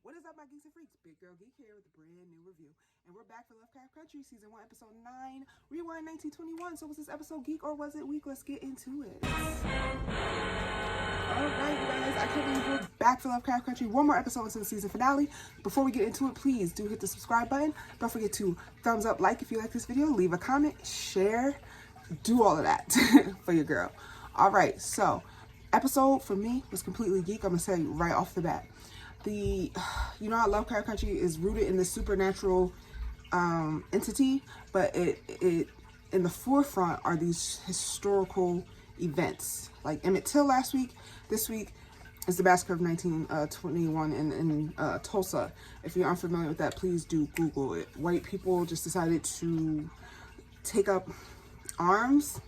What is up, my geeks and freaks? Big Girl Geek here with a brand new review. And we're back for Lovecraft Country, Season 1, Episode 9, Rewind 1921. So was this episode geek or was it week? Let's get into it. Alright, you guys, I can't believe we're back for Lovecraft Country. One more episode into the season finale. Before we get into it, please do hit the subscribe button. Don't forget to thumbs up, like if you like this video, leave a comment, share, do all of that for your girl. Alright, so episode for me was completely geek. I'm gonna say right off the bat. You know how Lovecraft Country is rooted in the supernatural entity, but it in the forefront are these historical events like Emmett Till last week. This week is the massacre of 1921 in Tulsa. If you're unfamiliar with that, please do Google it. White people just decided to take up arms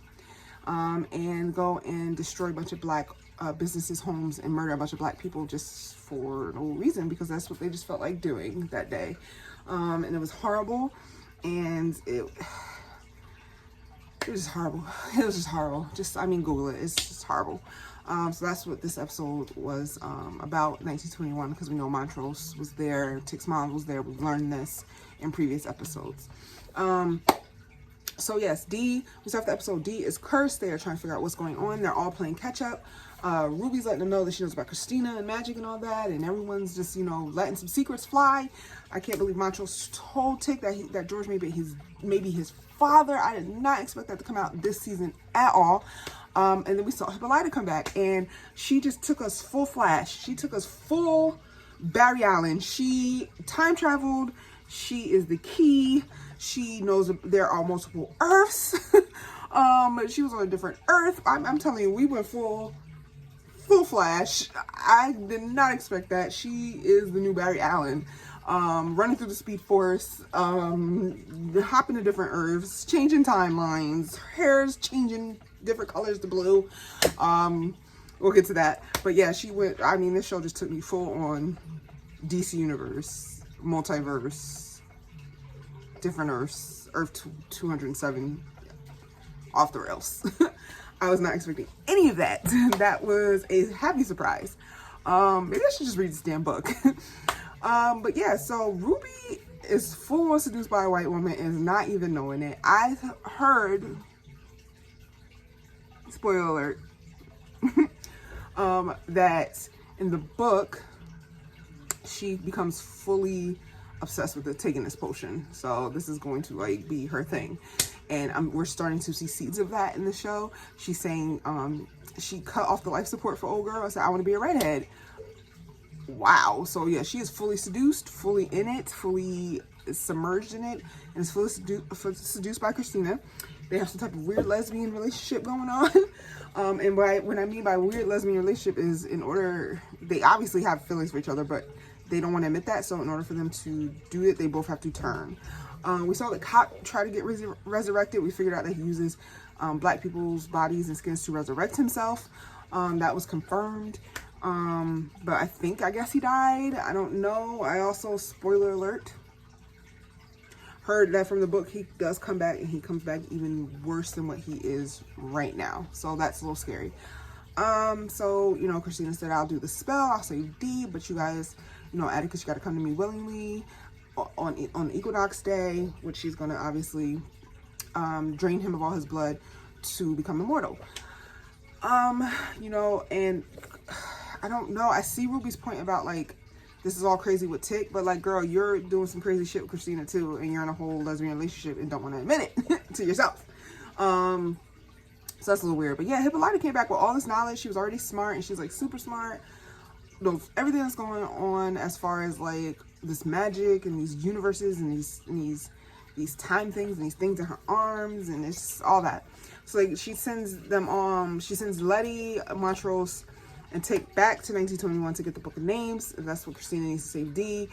and go and destroy a bunch of black businesses, homes, and murder a bunch of black people just for no reason, because that's what they just felt like doing that day. And it was horrible, and it was just horrible. It was just horrible. I mean, Google it. It's just horrible. So that's what this episode was about, 1921, because we know Montrose was there, Tick's mom was there. We've learned this in previous episodes. So yes, we start the episode. D is cursed. They are trying to figure out what's going on. They're all playing catch up. Ruby's letting them know that she knows about Christina and magic and all that, and everyone's just, you know, letting some secrets fly. I can't believe Montrose told Tick that George may be his father. I did not expect that to come out this season at all. And then we saw Hippolyta come back, and she just took us full flash. She took us full Barry Allen. She time traveled. She is the key. She knows there are multiple Earths. She was on a different Earth. I'm telling you, we went full flash. I did not expect that. She is the new Barry Allen. Running through the Speed Force, hopping to different Earths, changing timelines, hair's changing different colors to blue. We'll get to that. But yeah, she went, I mean, this show just took me full on DC Universe, multiverse, different Earths, Earth 207, off the rails. I was not expecting any of that. That was a happy surprise. Maybe I should just read this damn book. But yeah, so Ruby is full on seduced by a white woman and is not even knowing it. I heard, spoiler alert, that in the book, she becomes fully obsessed with taking this potion. So this is going to like be her thing. And we're starting to see seeds of that in the show. She's saying she cut off the life support for old girl and said, I want to be a redhead. Wow. So yeah, she is fully seduced, fully in it, fully submerged in it, and is fully seduced by Christina. They have some type of weird lesbian relationship going on. And what I mean by weird lesbian relationship is, they obviously have feelings for each other, but they don't want to admit that. So in order for them to do it, they both have to turn. We saw the cop try to get resurrected. We figured out that he uses black people's bodies and skins to resurrect himself. That was confirmed. But I guess he died. I don't know. I also, spoiler alert, heard that from the book he does come back, and he comes back even worse than what he is right now. So that's a little scary. So, you know, Christina said, I'll do the spell. I'll save D, but you guys, you know, Atticus, you got to come to me willingly on Equinox Day, which she's going to obviously drain him of all his blood to become immortal. You know, and I don't know. I see Ruby's point about, like, this is all crazy with Tick, but, like, girl, you're doing some crazy shit with Christina, too, and you're in a whole lesbian relationship and don't want to admit it to yourself. So that's a little weird. But, yeah, Hippolyta came back with all this knowledge. She was already smart, and she's, like, super smart. Knows everything that's going on as far as, like, this magic and these universes and these time things and these things in her arms, and it's all that. So, like, she sends Letty, Montrose, and Tick back to 1921 to get the Book of Names. And that's what Christina needs to save D.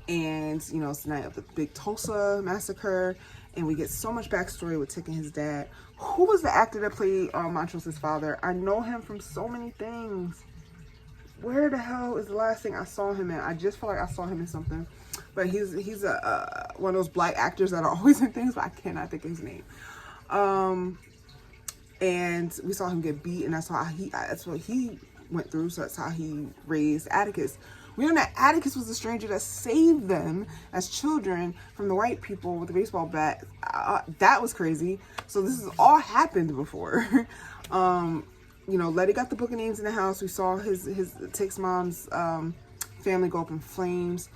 And, you know, it's the night of the big Tulsa massacre. And we get so much backstory with Tick and his dad. Who was the actor that played Montrose's father? I know him from so many things. Where the hell is the last thing I saw him in? I just feel like I saw him in something. But he's one of those black actors that are always in things, but I cannot think of his name. And we saw him get beat, and that's what he went through. So that's how he raised Atticus. We learn that Atticus was the stranger that saved them as children from the white people with the baseball bat. That was crazy. So this has all happened before. You know, Letty got the book of names in the house. We saw his Tick's mom's family go up in flames.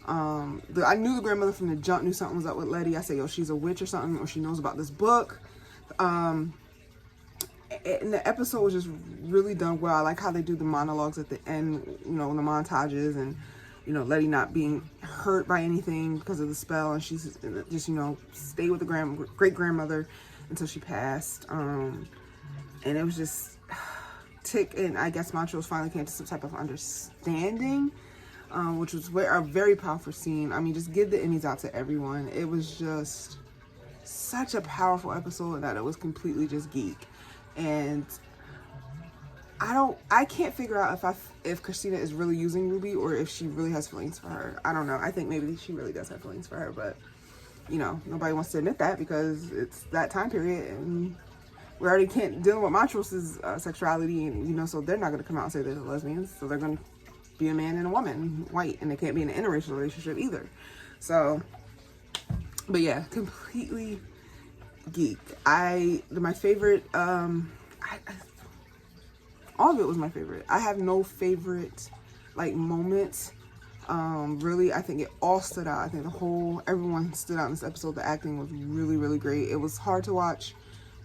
I knew the grandmother from the jump knew something was up with Letty. I said, yo, she's a witch or something, or she knows about this book. And the episode was just really done well. I like how they do the monologues at the end, you know, in the montages, and, you know, Letty not being hurt by anything because of the spell, and she's just, you know, stayed with the great-grandmother until she passed. And it was just, Tick and I guess Montrose finally came to some type of understanding, which was a very powerful scene. I mean, just give the Emmys out to everyone. It was just such a powerful episode that it was completely just geek. And I can't figure out if Christina is really using Ruby or if she really has feelings for her. I don't know. I think maybe she really does have feelings for her, but, you know, nobody wants to admit that because it's that time period, and we already can't deal with Montrose's sexuality, and, you know, so they're not going to come out and say they're lesbians. So they're going to be a man and a woman, white, and they can't be in an interracial relationship either. So, but yeah, completely geek. My favorite, all of it was my favorite. I have no favorite, like, moments. Really, I think it all stood out. I think everyone stood out in this episode. The acting was really, really great. It was hard to watch,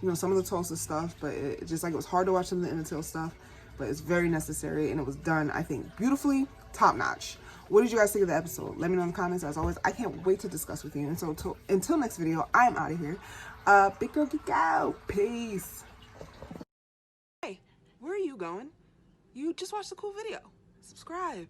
you know, some of the Tulsa stuff, but it was hard to watch some of the Innitil stuff, but it's very necessary, and it was done, I think, beautifully, top notch. What did you guys think of the episode? Let me know in the comments. As always, I can't wait to discuss with you. And so until next video, I am out of here. Big girl geek out. Peace. Hey, where are you going? You just watched a cool video. Subscribe.